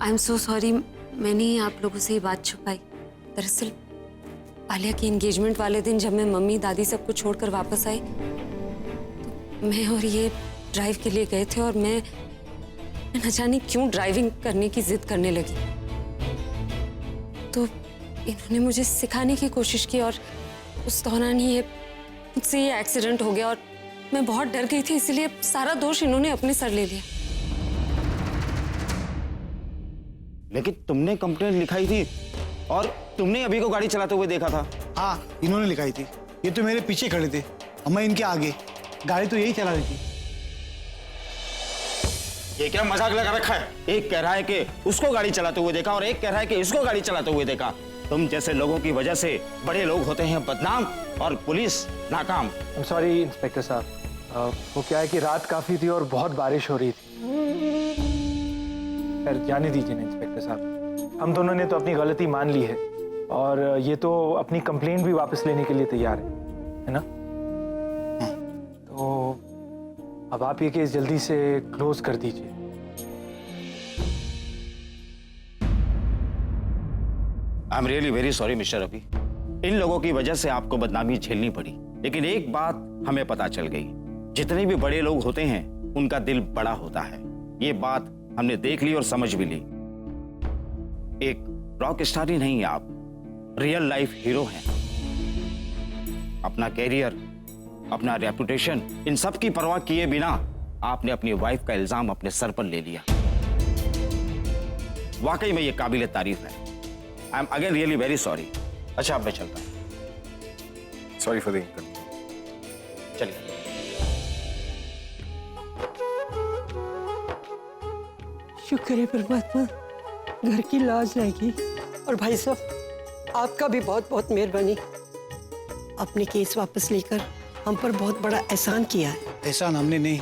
I am so sorry, मैंने ही आप लोगों से ये बात छुपाई। दरअसल आलिया की एंगेजमेंट वाले दिन जब मैं मम्मी दादी सबको छोड़कर वापस आई तो मैं और ये ड्राइव के लिए गए थे और मैं न जाने क्यों ड्राइविंग करने की जिद करने लगी। तो इन्होंने मुझे सिखाने की कोशिश की और उस दौरान ही मुझसे ये एक्सीडेंट हो गया और मैं बहुत डर गई थी, इसलिए सारा दोष इन्होंने अपने सर ले लिया। लेकिन तुमने कंप्लेंट लिखाई थी और तुमने अभी को गाड़ी चलाते हुए देखा था। हाँ, इन्होंने लिखाई थी। ये तो मेरे पीछे खड़े थे और मैं इनके आगे। गाड़ी तो यही चला रही थी। ये क्या मजाक लगा रखा है? एक कह रहा है कि उसको गाड़ी चलाते हुए देखा और एक कह रहा है कि इसको गाड़ी चलाते हुए देखा। तुम जैसे लोगों की वजह से बड़े लोग होते हैं बदनाम और पुलिस नाकाम। सॉरी इंस्पेक्टर साहब, वो क्या है कि रात काफी थी और बहुत बारिश हो रही थी। खैर जाने दीजिए ना इंस्पेक्टर साहब, हम दोनों ने तो अपनी गलती मान ली है और ये तो अपनी कंप्लेंट भी वापस लेने के लिए तैयार है ना? तो अब आप ये केस जल्दी से क्लोज कर दीजिए। I am really very sorry mister Ravi, इन लोगों की वजह से आपको बदनामी झेलनी पड़ी। लेकिन एक बात हमें पता चल गई, जितने भी बड़े लोग होते हैं उनका दिल बड़ा होता है। ये बात हमने देख ली और समझ भी ली। एक रॉक स्टार ही नहीं आप, रियल लाइफ हीरो हैं। अपना कैरियर, अपना रेपुटेशन, इन सब की परवाह किए बिना आपने अपनी वाइफ का इल्जाम अपने सर पर ले लिया। वाकई में ये काबिल तारीफ है। I am again really very sorry. अच्छा अब मैं चलता हूं। Sorry for the inconvenience. चलिए। शुक्र है परमात्मा, घर की लाज रहेगी। और भाई साहब आपका भी बहुत बहुत मेहरबानी, अपने केस वापस लेकर हम पर बहुत बड़ा एहसान किया है। एहसान हमने नहीं,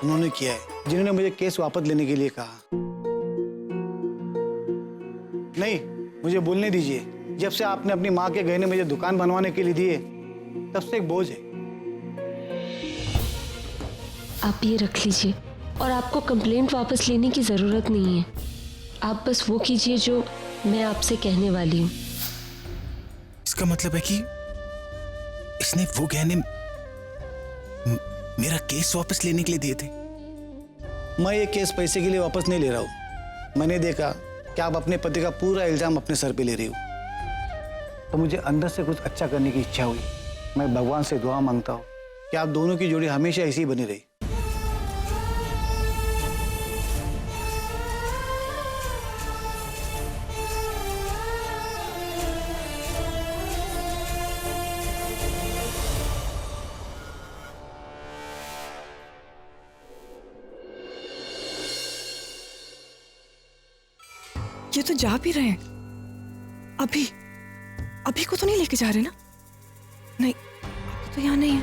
उन्होंने किया है, जिन्होंने मुझे केस वापस लेने के लिए कहा। नहीं, मुझे बोलने दीजिए। जब से आपने अपनी माँ के गहने मुझे दुकान बनवाने के लिए दिए, तब से एक बोझ है। आप ये रख लीजिए और आपको कंप्लेंट वापस लेने की जरूरत नहीं है। आप बस वो कीजिए जो मैं आपसे कहने वाली हूँ। इसका मतलब है कि इसने वो गहने मेरा केस वापस लेने के लिए दिए थे। मैं ये केस पैसे के लिए वापस नहीं ले रहा हूँ। मैंने देखा कि आप अपने पति का पूरा इल्जाम अपने सर पे ले रही हो, तो मुझे अंदर से कुछ अच्छा करने की इच्छा हुई। मैं भगवान से दुआ मांगता हूँ कि आप दोनों की जोड़ी हमेशा ऐसी ही बनी रही। ये तो जा भी रहे हैं। अभी अभी को तो नहीं लेके जा रहे ना? नहीं, अभी तो यहाँ नहीं है।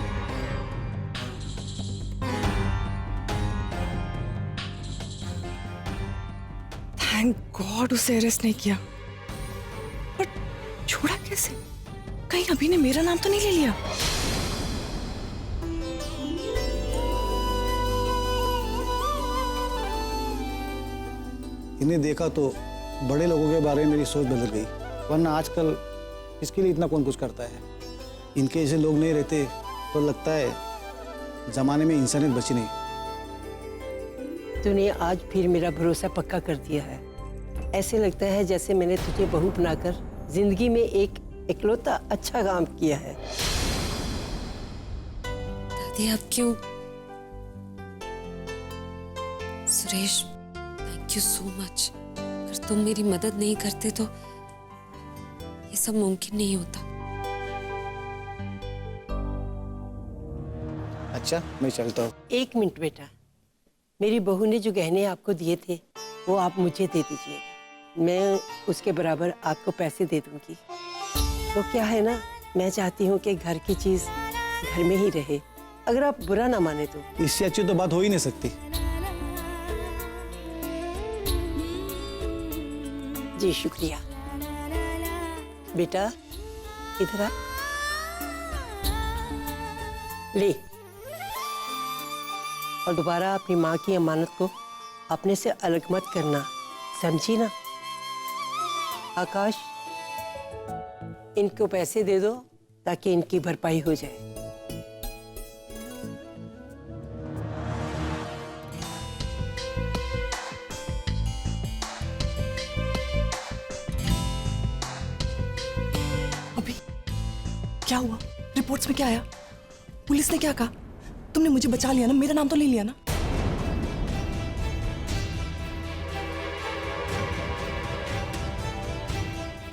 थैंक गॉड उसे अरेस्ट नहीं किया। पर छोड़ा कैसे? कहीं अभी ने मेरा नाम तो नहीं ले लिया? इन्हें देखा तो बड़े लोगों के बारे में मेरी सोच बदल गई, वरना आजकल इसके लिए इतना कौन कुछ करता है। इनके जैसे लोग नहीं रहते तो लगता है जमाने में इंसानियत बची नहीं। तूने आज फिर मेरा भरोसा पक्का कर दिया है। ऐसे लगता है जैसे मैंने तुझे बहू बनाकर जिंदगी में एक इकलौता अच्छा काम किया है। दादी आप क्यों? Suresh, thank you so much. अगर तुम मेरी मदद नहीं करते तो ये सब मुमकिन नहीं होता। अच्छा, मैं चलता हूँ। एक मिनट बेटा, मेरी बहू ने जो गहने आपको दिए थे वो आप मुझे दे दीजिएगा। मैं उसके बराबर आपको पैसे दे दूंगी। तो क्या है ना, मैं चाहती हूँ कि घर की चीज घर में ही रहे। अगर आप बुरा ना माने तो। इससे अच्छी तो बात हो ही नहीं सकती। जी शुक्रिया। बेटा इधर आ, ले। और दोबारा अपनी माँ की अमानत को अपने से अलग मत करना, समझी ना? आकाश, इनको पैसे दे दो ताकि इनकी भरपाई हो जाए। अभी क्या हुआ? रिपोर्ट्स में क्या आया? पुलिस ने क्या कहा? तुमने मुझे बचा लिया ना? मेरा नाम तो नहीं लिया ना?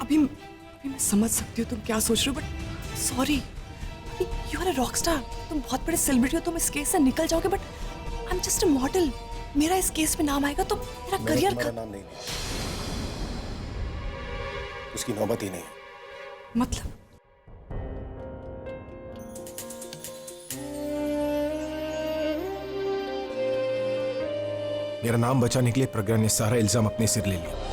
अभी मैं समझ सकती हूँ तुम क्या सोच रहे हो, but sorry, you are a rock star. तुम बहुत बड़े सेलिब्रिटी हो, तुम इस केस से निकल जाओगे, but I am just a model. मेरा इस केस में नाम आएगा तो मेरा करियर तुम्हारा नाम नहीं लिया, उसकी नौबत ही नहीं है। मतलब मेरा नाम बचाने के लिए प्रज्ञा ने सारा इल्जाम अपने सिर ले लिया।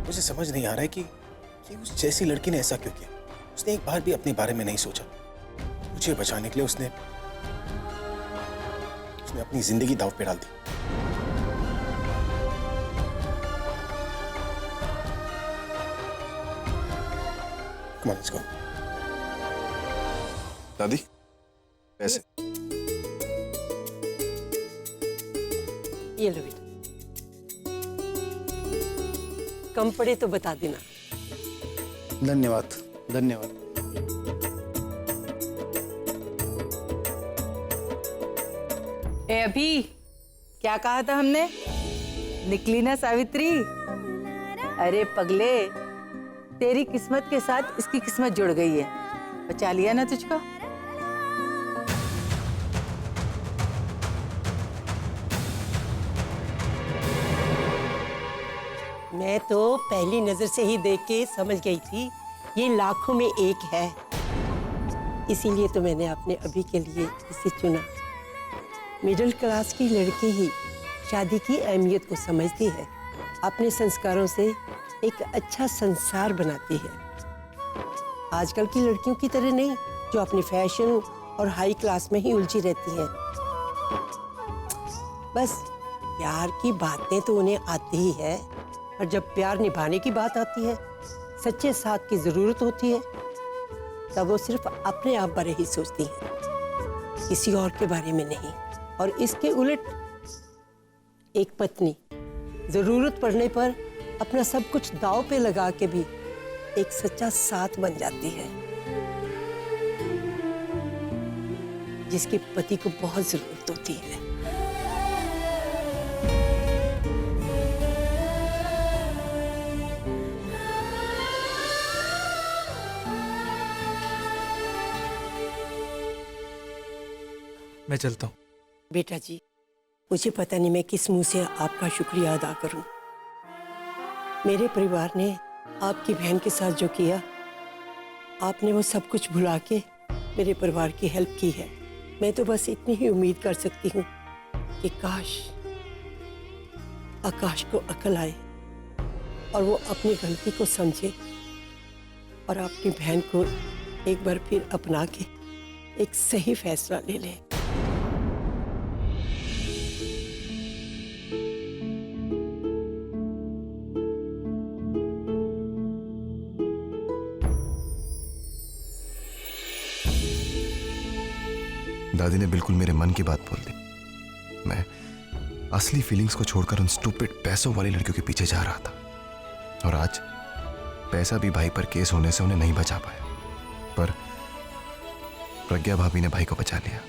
मुझे समझ नहीं आ रहा है कि उस जैसी लड़की ने ऐसा क्यों किया। उसने एक बार भी अपने बारे में नहीं सोचा। मुझे बचाने के लिए उसने अपनी जिंदगी दांव पे डाल दी। Come on, let's go. दादी, पैसे। ये लो बेटा, कम पड़े तो बता देना। धन्यवाद, धन्यवाद। ए अभी क्या कहा था हमने? निकली ना सावित्री? अरे पगले, तेरी किस्मत के साथ इसकी किस्मत जुड़ गई है। बचा लिया ना तुझको? मैं तो पहली नजर से ही देख के समझ गई थी ये लाखों में एक है। इसीलिए तो मैंने अपने अभी के लिए इसे चुना। मिडिल क्लास की लड़की ही शादी की अहमियत को समझती है, अपने संस्कारों से एक अच्छा संसार बनाती है। आजकल की लड़कियों की तरह नहीं, जो अपने फैशन और हाई क्लास में ही उलझी रहती हैं। बस प्यार की बातें तो उन्हें आती ही है, और जब प्यार निभाने की बात आती है, सच्चे साथ की जरूरत होती है, तब वो सिर्फ अपने आप बारे ही सोचती है, किसी और के बारे में नहीं। और इसके उलट एक पत्नी जरूरत पड़ने पर अपना सब कुछ दांव पे लगा के भी एक सच्चा साथ बन जाती है, जिसके पति को बहुत जरूरत होती है। मैं चलता हूँ। बेटा जी, मुझे पता नहीं मैं किस मुंह से आपका शुक्रिया अदा करूं। मेरे परिवार ने आपकी बहन के साथ जो किया, आपने वो सब कुछ भुला के मेरे परिवार की हेल्प की है। मैं तो बस इतनी ही उम्मीद कर सकती हूँ कि काश आकाश को अकल आए और वो अपनी गलती को समझे और अपनी बहन को एक बार फिर अपना के एक सही फैसला ले ले। दादी ने बिल्कुल मेरे मन की बात बोल दी। मैं असली फीलिंग्स को छोड़कर उन स्टूपिड पैसों वाली लड़कियों के पीछे जा रहा था, और आज पैसा भी भाई पर केस होने से उन्हें नहीं बचा पाया, पर प्रज्ञा भाभी ने भाई को बचा लिया।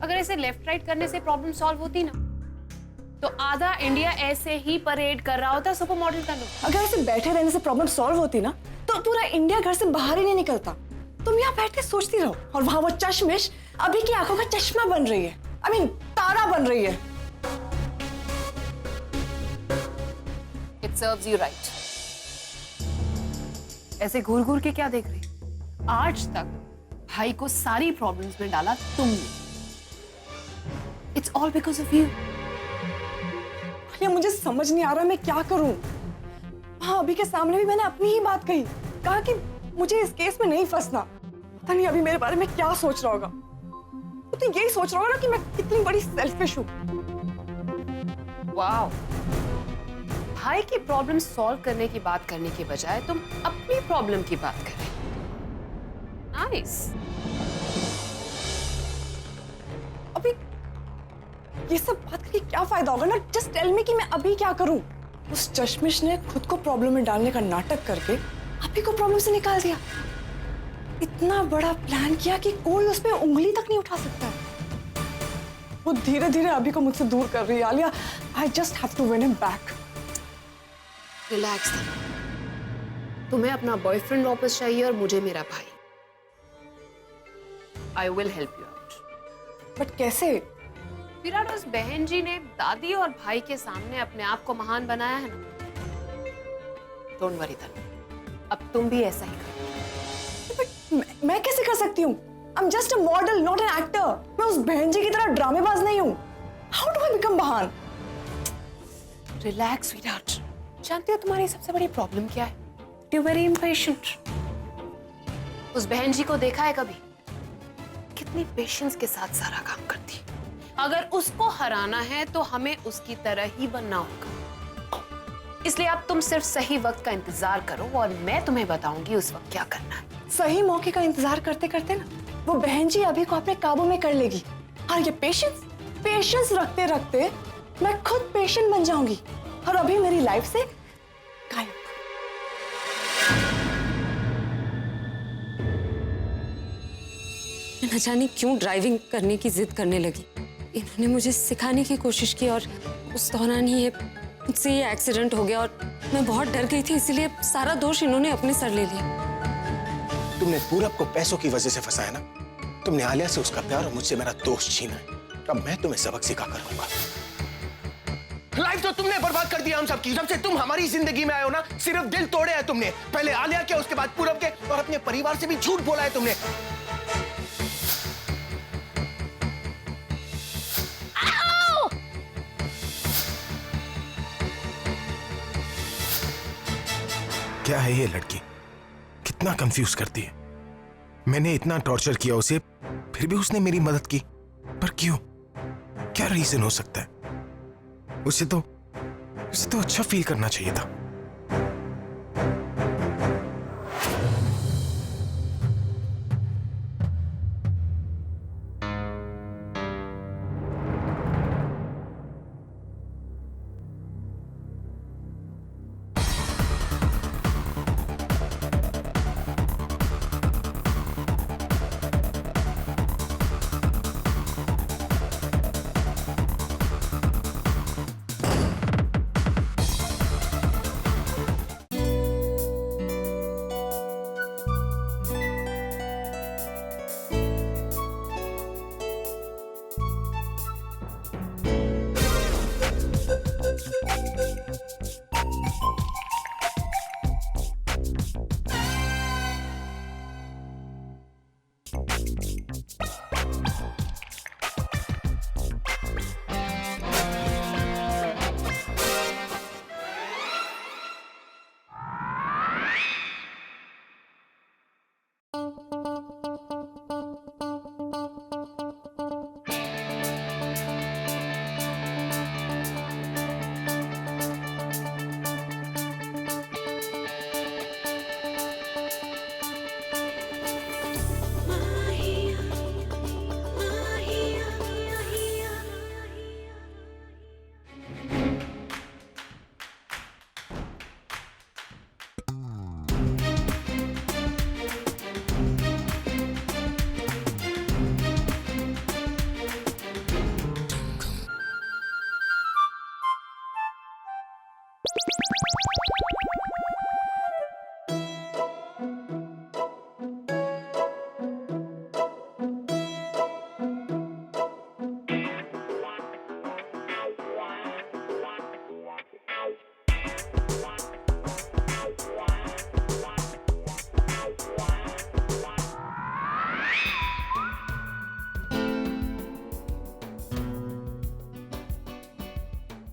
अगर ऐसे लेफ्ट राइट करने से प्रॉब्लम सॉल्व होती ना, तो आधा इंडिया ऐसे ही परेड कर रहा होता सुपर मॉडल का लोग। अगर ऐसे बैठे रहने से प्रॉब्लम सॉल्व होती ना, तो पूरा इंडिया घर से बाहर ही नहीं निकलता। तुम यहाँ बैठ के सोचती रहो, और वहां वो चश्मिश अभी की आंखों का चश्मा बन रही है, आई मीन तारा बन रही है। It serves you right. ऐसे घूर घूर के क्या देख रही? आज तक भाई को सारी प्रॉब्लम्स में डाला तुमने। It's all because of you. ये मुझे समझ नहीं आ रहा मैं क्या करूं। हाँ, अभी के सामने भी मैंने अपनी ही बात कही, कहा कि मुझे इस केस में नहीं फंसना। पता नहीं अभी मेरे बारे में क्या सोच रहा होगा। वो तो यही सोच रहा होगा ना कि मैं कितनी बड़ी सेल्फिश हूँ। वाओ, भाई की प्रॉब्लम सॉल्व करने की बात करने के बजाय तुम अपनी प्रॉब्लम की बात कर रहे हो। नाइस। अभी ये सब बात करके क्या फायदा होगा ना? जस्ट टेल मी कि मैं अभी क्या करूं। उस चश्मिश ने खुद को प्रॉब्लम में डालने का नाटक करके अभी को प्रॉब्लम से निकाल दिया। इतना बड़ा प्लान किया कि कोई उस पर उंगली तक नहीं उठा सकता। वो धीरे धीरे अभी को मुझसे दूर कर रही है। Alia, I just have to win him back. Relax. तुम्हें अपना बॉयफ्रेंड वापस चाहिए और मुझे मेरा भाई। I will help you out. But कैसे? विराट, उस बहन जी ने दादी और भाई के सामने अपने आप को महान बनाया है ना। डोंट वरी तनु, अब तुम भी ऐसा ही करो। बट मैं कैसे कर सकती हूँ? I am just a model, not an actor. मैं उस बहन जी की तरह ड्रामेबाज नहीं हूँ। हाउ डू आई बिकम महान? रिलैक्स विराट। जानते हो तुम्हारी सबसे बड़ी प्रॉब्लम क्या है? You very impatient. उस बहन जी को देखा है कभी? कितनी पेशेंस के साथ सारा काम करती है। अगर उसको हराना है तो हमें उसकी तरह ही बनना होगा। इसलिए अब तुम सिर्फ सही वक्त का इंतजार करो और मैं तुम्हें बताऊंगी उस वक्त क्या करना है। सही मौके का इंतजार करते करते ना वो बहन जी अभी को अपने काबू में कर लेगी। और ये पेशेंस रखते रखते मैं खुद पेशेंट बन जाऊंगी और अभी मेरी लाइफ से गायब। न जाने क्यों ड्राइविंग करने की जिद करने लगी। इन्होंने मुझे सिखाने की कोशिश की और उस दौरान ही मुझसे ये एक्सीडेंट हो गया और मैं बहुत डर गई थी, इसीलिए सारा दोष इन्होंने अपने सर ले लिया। तुमने पूरब को पैसों की वजह से फंसाया ना। तुमने आलिया से उसका प्यार और मुझसे मेरा दोस्त छीना है। अब मैं तुम्हें सबक सिखा कर रहूंगा। लाइफ तो तुमने बर्बाद कर दिया हम सबकी। जब से तुम हमारी जिंदगी में आए हो ना, सिर्फ दिल तोड़े हैं तुमने। पहले आलिया के, उसके बाद पूरब के, और अपने परिवार से भी झूठ बोला है तुमने। क्या है ये लड़की? कितना कंफ्यूज करती है। मैंने इतना टॉर्चर किया उसे, फिर भी उसने मेरी मदद की। पर क्यों? क्या रीजन हो सकता है? उसे तो अच्छा फील करना चाहिए था।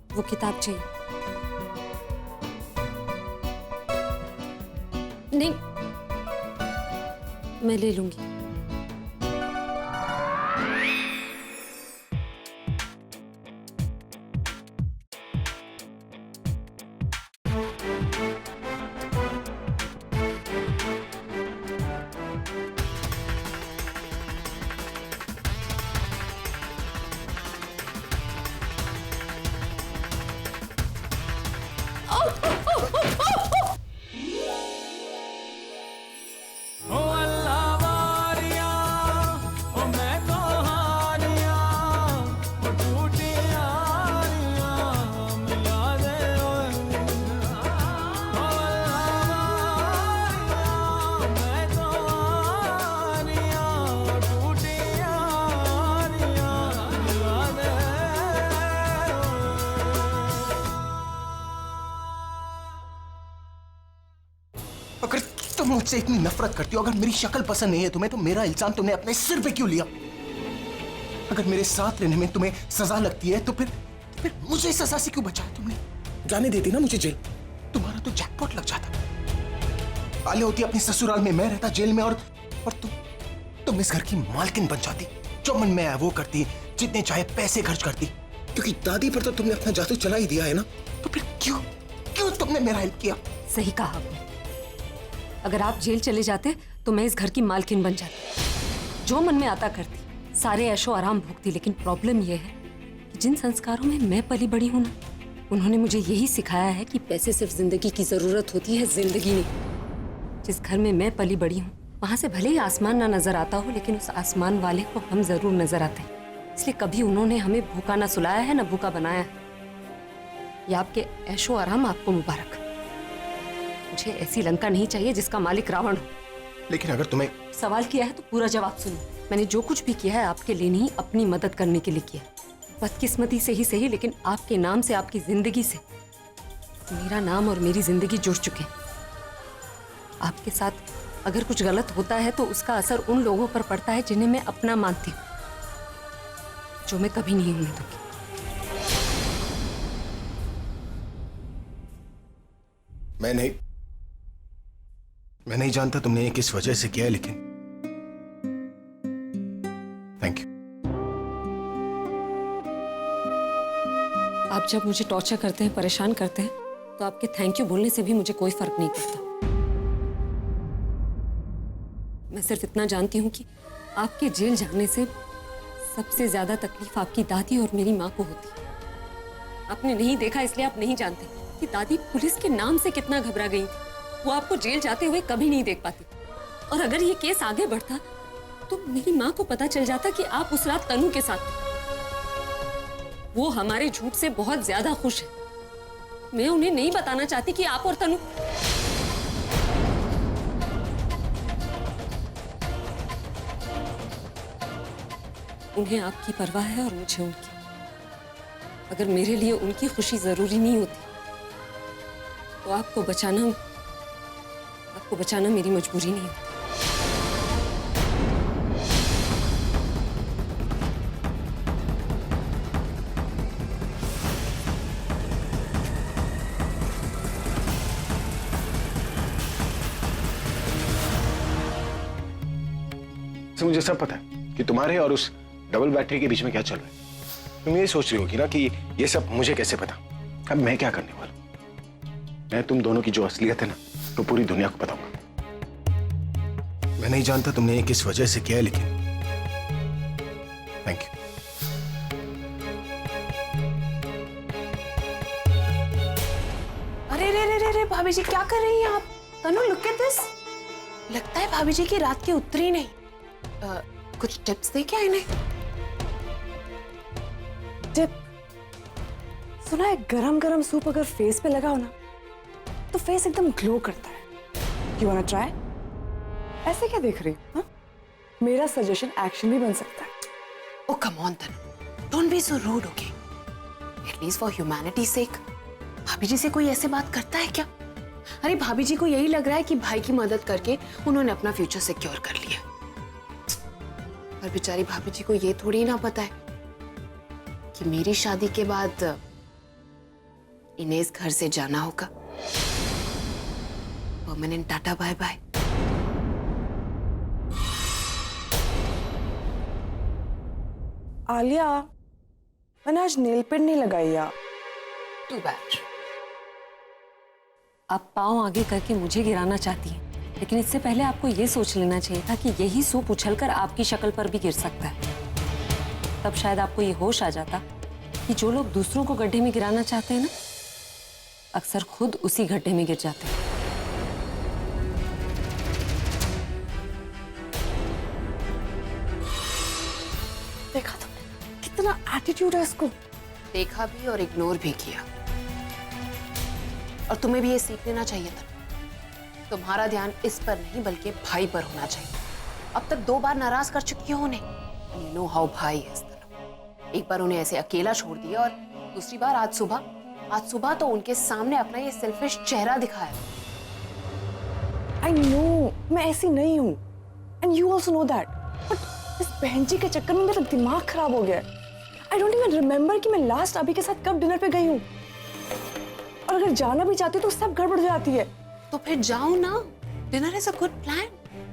वो किताब चाहिए। नहीं, मैं ले लूंगी। अगर तुम मुझसे इतनी नफरत करती हो, अगर मेरी शक्ल पसंद नहीं है तुम्हें, तो मेरा इल्जाम तुमने अपने सिर पे क्यों लिया? अगर मेरे साथ रहने में तुम्हें सजा लगती है तो फिर मुझे सजा से क्यों बचाया तुमने? जाने देती ना मुझे जेल, तुम्हारा तो जैकपॉट लग जाता। आलिया होती अपने ससुराल में, मैं रहता जेल में, और तुम इस घर की मालकिन बन जाती, जो मन में आया वो करती, जितने चाहे पैसे खर्च करती। क्योंकि दादी पर तो तुमने अपना जादू चला ही दिया है ना, तो फिर क्यों तुमने मेरा हेल्प किया? सही कहा आपने। अगर आप जेल चले जाते तो मैं इस घर की मालकिन बन जाती, जो मन में आता करती, सारे ऐशो आराम भोगती। लेकिन प्रॉब्लम यह है कि जिन संस्कारों में मैं पली बड़ी हूं ना, उन्होंने मुझे यही सिखाया है कि पैसे सिर्फ जिंदगी की जरूरत होती है, जिंदगी नहीं। जिस घर में मैं पली बड़ी हूँ वहां से भले ही आसमान ना नजर आता हो, लेकिन उस आसमान वाले को हम जरूर नजर आते हैं। इसलिए कभी उन्होंने हमें भूखा ना सुलाया है, ना भूखा बनाया है। ये आपके ऐशो आराम आपको मुबारक। मुझे ऐसी लंका नहीं चाहिए जिसका मालिक रावण हो। लेकिन अगर तुम्हें सवाल किया है तो पूरा जवाब सुनो। मैंने जो कुछ भी किया है आपके लिए नहीं, अपनी मदद करने के लिए किया। बदकिस्मती से ही सही, लेकिन आपके नाम से, आपकी जिंदगी से मेरा नाम और मेरी जिंदगी जुड़ चुके हैं। आपके साथ अगर कुछ गलत होता है तो उसका असर उन लोगों पर पड़ता है जिन्हें मैं अपना मानती हूँ, जो मैं कभी नहीं होने दूंगी। मैं नहीं जानता तुमने ये किस वजह से किया है, लेकिन थैंक यू। आप जब मुझे टॉर्चर करते हैं, परेशान करते हैं, तो आपके थैंक यू बोलने से भी मुझे कोई फर्क नहीं पड़ता। मैं सिर्फ इतना जानती हूँ कि आपके जेल जाने से सबसे ज्यादा तकलीफ आपकी दादी और मेरी माँ को होती है। आपने नहीं देखा इसलिए आप नहीं जानते कि दादी पुलिस के नाम से कितना घबरा गई थी। वो आपको जेल जाते हुए कभी नहीं देख पाती। और अगर ये केस आगे बढ़ता तो मेरी माँ को पता चल जाता कि आप उस रात तनु के साथ थे। वो हमारे झूठ से बहुत ज्यादा खुश है। मैं उन्हें नहीं बताना चाहती कि आप और तनु। उन्हें आपकी परवाह है और मुझे उनकी। अगर मेरे लिए उनकी खुशी जरूरी नहीं होती तो आपको बचाना मेरी मजबूरी नहीं होती। तो मुझे सब पता है कि तुम्हारे और उस डबल बैटरी के बीच में क्या चल रहा है। तुम ये सोच रही होगी ना कि ये सब मुझे कैसे पता। अब मैं क्या करने वाला हूं? मैं तुम दोनों की जो असलियत है ना, तो पूरी दुनिया को बताऊंगा। मैं नहीं जानता तुमने ये किस वजह से किया है, लेकिन थैंक यू। अरे रे रे रे रे भाभी जी, क्या कर रही हैं आप? तनु, लुक एट दिस। लगता है भाभी जी की रात की उतरी नहीं। कुछ टिप्स दे क्या इन्हें? टिप सुना है, गरम गरम सूप अगर फेस पे लगाओ ना तो फेस एकदम ग्लो करता है। You वांना try? ऐसे क्या देख रही हो? मेरा सजेशन एक्शन भी बन सकता है। Oh come on Tanu, don't be so rude, okay? At least for humanity sake. भाभी जी से कोई ऐसे बात करता है क्या? अरे भाभी जी को यही लग रहा है कि भाई की मदद करके उन्होंने अपना फ्यूचर सिक्योर कर लिया। पर बेचारी भाभी जी को ये थोड़ी ना पता है कि मेरी शादी के बाद इन्हें इस घर से जाना होगा। Permanent tata bye bye. Alia, मैंने आज नेल पेंट नहीं लगाई यार। Too bad. आप पांव आगे करके मुझे गिराना चाहती हैं, लेकिन इससे पहले आपको ये सोच लेना चाहिए था कि यही सूप उछलकर आपकी शक्ल पर भी गिर सकता है। तब शायद आपको ये होश आ जाता कि जो लोग दूसरों को गड्ढे में गिराना चाहते हैं ना, अक्सर खुद उसी गड्ढे में गिर जाते हैं। देखा तुमने कितना एटीट्यूड है इसको। देखा भी और इग्नोर भी किया। और तुम्हें भी ये सीख लेना चाहिए था। तुम्हारा ध्यान इस पर नहीं बल्कि भाई पर होना चाहिए। अब तक 2 बार नाराज कर चुकी हो उन्हें। You know how भाई है इस तरह। एक बार उन्हें ऐसे अकेला छोड़ दिया और दूसरी बार आज सुबह तो उनके सामने अपना ये सेल्फिश चेहरा दिखाया। आई नो मैं ऐसी नहीं हूँ and you also know that, but इस बहन जी के चक्कर में मेरा दिमाग खराब हो गया है। आई डोंट इवन रिमेम्बर कि मैं लास्ट अभी के साथ कब डिनर पे गई हूँ, और अगर जाना भी चाहती हूँ तो सब गड़बड़ जाती है। तो फिर जाओ ना, dinner is a good plan,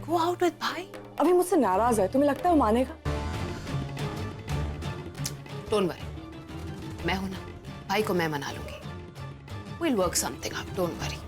go out with भाई। अभी मुझसे नाराज है, तुम्हें लगता है वो मानेगा? डोंट वरी, मैं हूं ना, भाई को मैं मना लूंगी। Will work something out, don't worry.